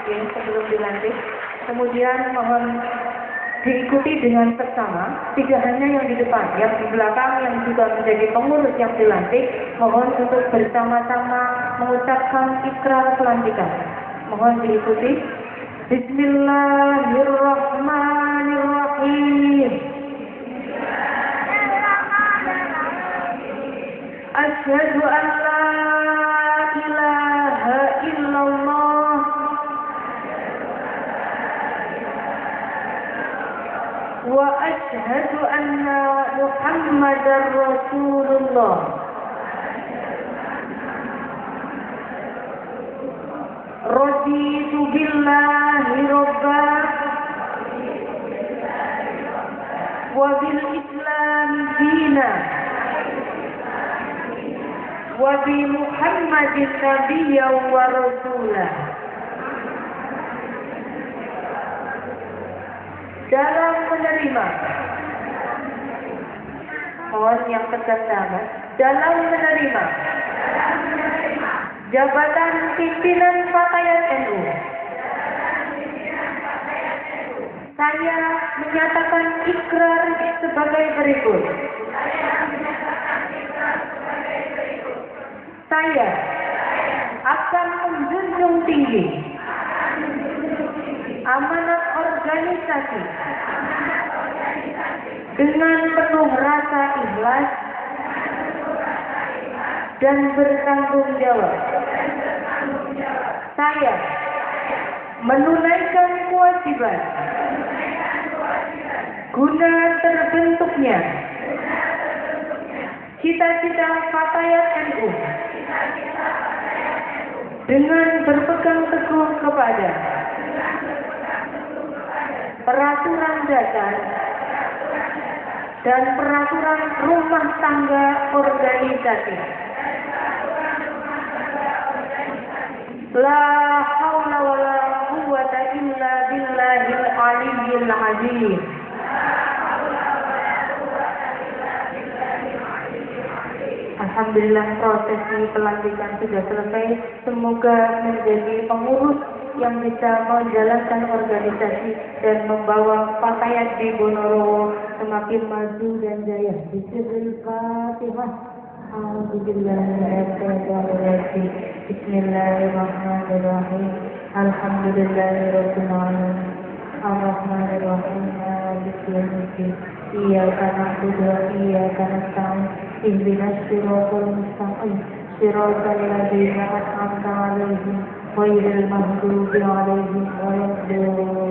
ya, sebelum dilantik. Kemudian mohon diikuti dengan seksama, tidak hanya yang di depan, yang di belakang yang juga menjadi pengurus yang dilantik, mohon untuk bersama-sama mengucapkan ikrar pelantikan. Mohon diikuti. Bismillahirrahmanirrahim. Asyhadu an la ilaha illallah wa asyhadu anna Muhammadar Rasulullah. Raditu billahi rabba wa bil islam dina wa bi Muhammadin nabiyyan wa rasulah. Dalam menerima, mohon yang tegas sangat, dalam menerima jabatan pimpinan Fatayat NU, saya menyatakan ikrar sebagai berikut. Saya akan menjunjung tinggi amanat organisasi dengan penuh rasa ikhlas dan bertanggung jawab. Saya menunaikan kewajiban guna terbentuknya cita-cita Fatayat NU dengan berpegang teguh kepada peraturan dasar dan peraturan rumah tangga organisasi. La haula wala quwwata illa billahil aliyyil azim. Alhamdulillah prosesi pelantikan sudah selesai. Semoga menjadi pengurus yang bisa menjalankan organisasi dan membawa Fatayat di Bonorowo semakin maju dan jaya. Bismillahirrahmanirrahim. Bismillahirrahmanirrahim. Alhamdulillahirabbil alamin. Ar-Rahmanir-Rahim. Maliki yaumiddin. Iyyaka na'budu wa iyyaka nasta'in. Ihdinas siratal mustaqim. Siratal ladzina an'amta 'alaihim ghairil maghdubi 'alaihim waladdallin.